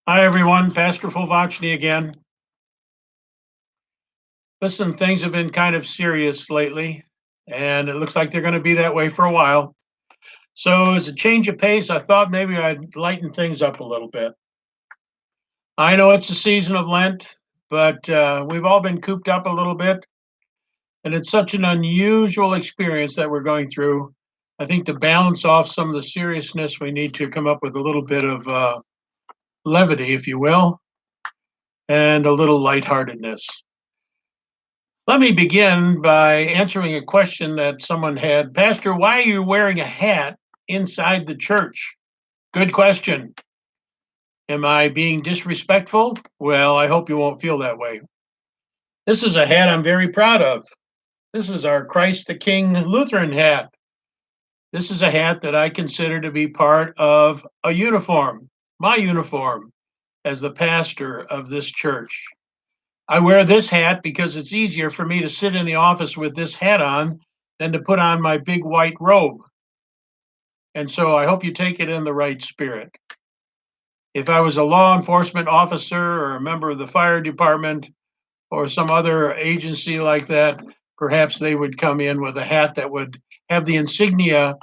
Hi, everyone. Pastor Fulvachny again. Listen, things have been kind of serious lately, and it looks like they're going to be that way for a while. So, as a change of pace, I thought maybe I'd lighten things up a little bit. I know it's a season of Lent, but we've all been cooped up a little bit, and it's such an unusual experience that we're going through. I think to balance off some of the seriousness, we need to come up with a little bit of levity, if you will, and a little lightheartedness. Let me begin by answering a question that someone had. Pastor, why are you wearing a hat inside the church? Good question. Am I being disrespectful? Well, I hope you won't feel that way. This is a hat I'm very proud of. This is our Christ the King Lutheran hat. This is a hat that I consider to be part of a uniform, my uniform as the pastor of this church. I wear this hat because it's easier for me to sit in the office with this hat on than to put on my big white robe. And so I hope you take it in the right spirit. If I was a law enforcement officer or a member of the fire department or some other agency like that, perhaps they would come in with a hat that would have the insignia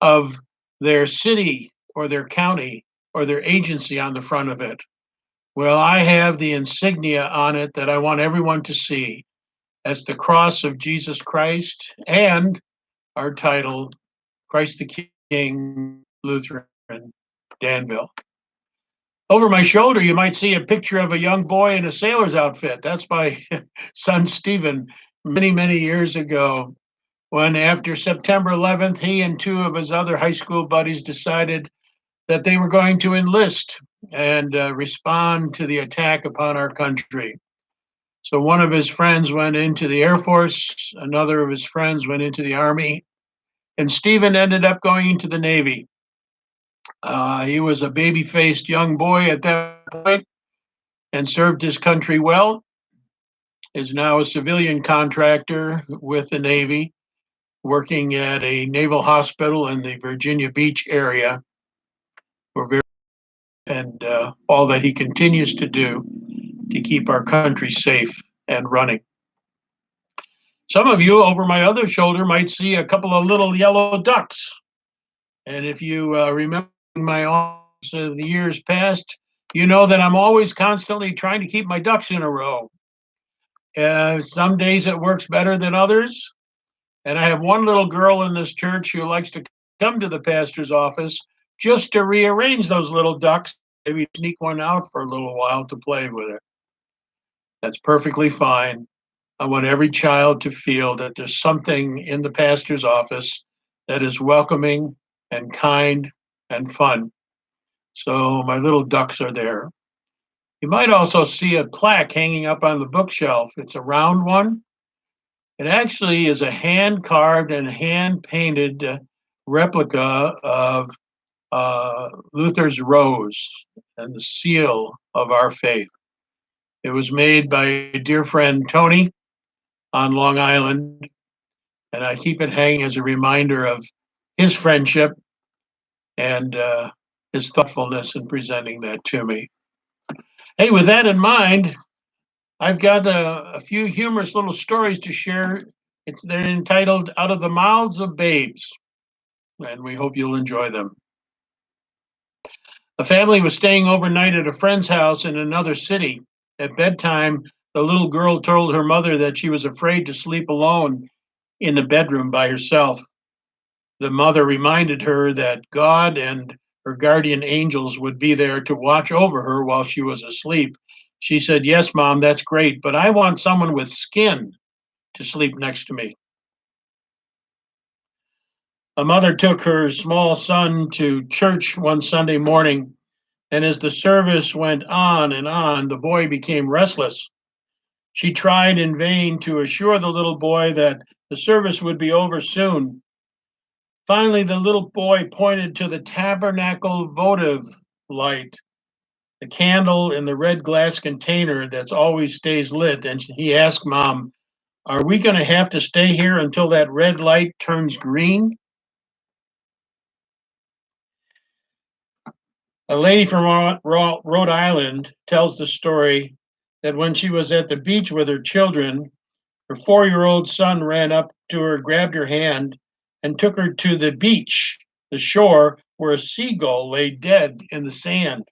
of their city or their county or their agency on the front of it. Well, I have the insignia on it that I want everyone to see. As the cross of Jesus Christ and our title, Christ the King, Lutheran, Danville. Over my shoulder, you might see a picture of a young boy in a sailor's outfit. That's my son, Stephen, many, many years ago, when after September 11th, he and two of his other high school buddies decided that they were going to enlist and respond to the attack upon our country. So one of his friends went into the Air Force, another of his friends went into the Army, and Stephen ended up going into the Navy. He was a baby faced young boy at that point and served his country well, is now a civilian contractor with the Navy, working at a naval hospital in the Virginia Beach area. We're very and all that he continues to do to keep our country safe and running. Some of you over my other shoulder might see a couple of little yellow ducks. And if you remember my office of the years past, you know that I'm always constantly trying to keep my ducks in a row. Some days it works better than others. And I have one little girl in this church who likes to come to the pastor's office just to rearrange those little ducks, maybe sneak one out for a little while to play with it. That's perfectly fine. I want every child to feel that there's something in the pastor's office that is welcoming and kind and fun. So my little ducks are there. You might also see a plaque hanging up on the bookshelf. It's a round one. It actually is a hand carved and hand painted replica of Luther's rose and the seal of our faith. It was made by a dear friend, Tony, on Long Island, and I keep it hanging as a reminder of his friendship and his thoughtfulness in presenting that to me. Hey, with that in mind, I've got a few humorous little stories to share. They're entitled Out of the Mouths of Babes, and we hope you'll enjoy them. A family was staying overnight at a friend's house in another city. At bedtime, the little girl told her mother that she was afraid to sleep alone in the bedroom by herself. The mother reminded her that God and her guardian angels would be there to watch over her while she was asleep. She said, "Yes, Mom, that's great, but I want someone with skin to sleep next to me." A mother took her small son to church one Sunday morning, and as the service went on and on, the boy became restless. She tried in vain to assure the little boy that the service would be over soon. Finally, the little boy pointed to the tabernacle votive light, the candle in the red glass container that's always stays lit, and he asked Mom, "Are we going to have to stay here until that red light turns green?" A lady from Rhode Island tells the story that when she was at the beach with her children, her 4-year-old son ran up to her, grabbed her hand, and took her to the beach, the shore, where a seagull lay dead in the sand.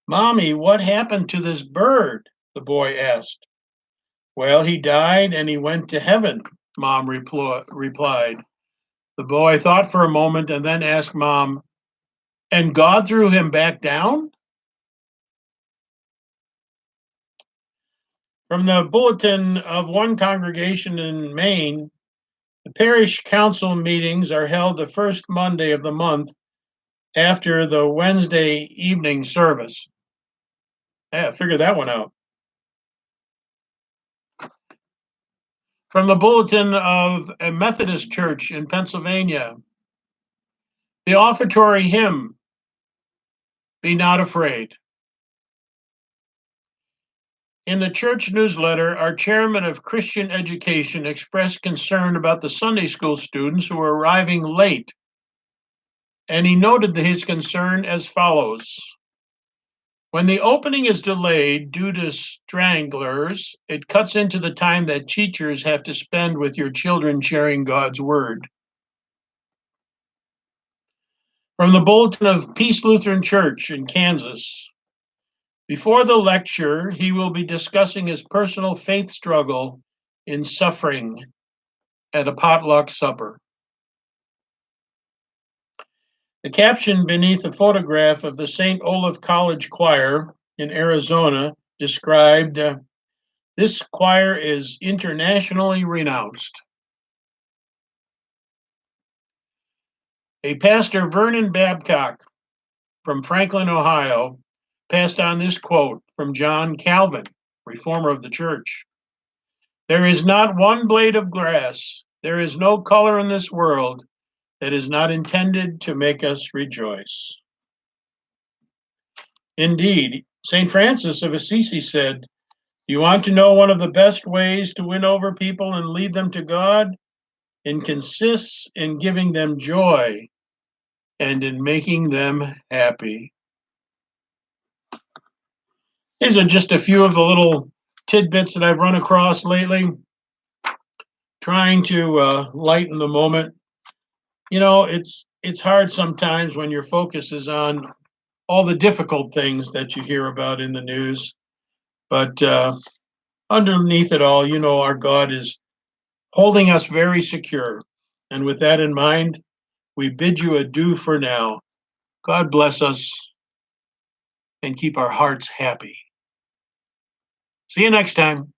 "Mommy, what happened to this bird?" the boy asked. "Well, he died and he went to heaven," Mom replied. The boy thought for a moment and then asked Mom, "And God threw him back down?" From the bulletin of one congregation in Maine, the parish council meetings are held the first Monday of the month after the Wednesday evening service. Yeah, figure that one out. From the bulletin of a Methodist church in Pennsylvania, the offertory hymn, "Be Not Afraid." In the church newsletter, our chairman of Christian education expressed concern about the Sunday school students who are arriving late, and he noted his concern as follows. When the opening is delayed due to stranglers, it cuts into the time that teachers have to spend with your children sharing God's word. From the bulletin of Peace Lutheran Church in Kansas, before the lecture, he will be discussing his personal faith struggle in suffering at a potluck supper. The caption beneath a photograph of the St. Olaf College Choir in Arizona described, "This choir is internationally renounced." A pastor, Vernon Babcock from Franklin, Ohio, passed on this quote from John Calvin, reformer of the church. "There is not one blade of grass, there is no color in this world that is not intended to make us rejoice." Indeed, St. Francis of Assisi said, "You want to know one of the best ways to win over people and lead them to God? It consists in giving them joy and in making them happy." These are just a few of the little tidbits that I've run across lately, trying to lighten the moment. You know, it's hard sometimes when your focus is on all the difficult things that you hear about in the news, but underneath it all, you know, our God is holding us very secure. And with that in mind, we bid you adieu for now. God bless us and keep our hearts happy. See you next time.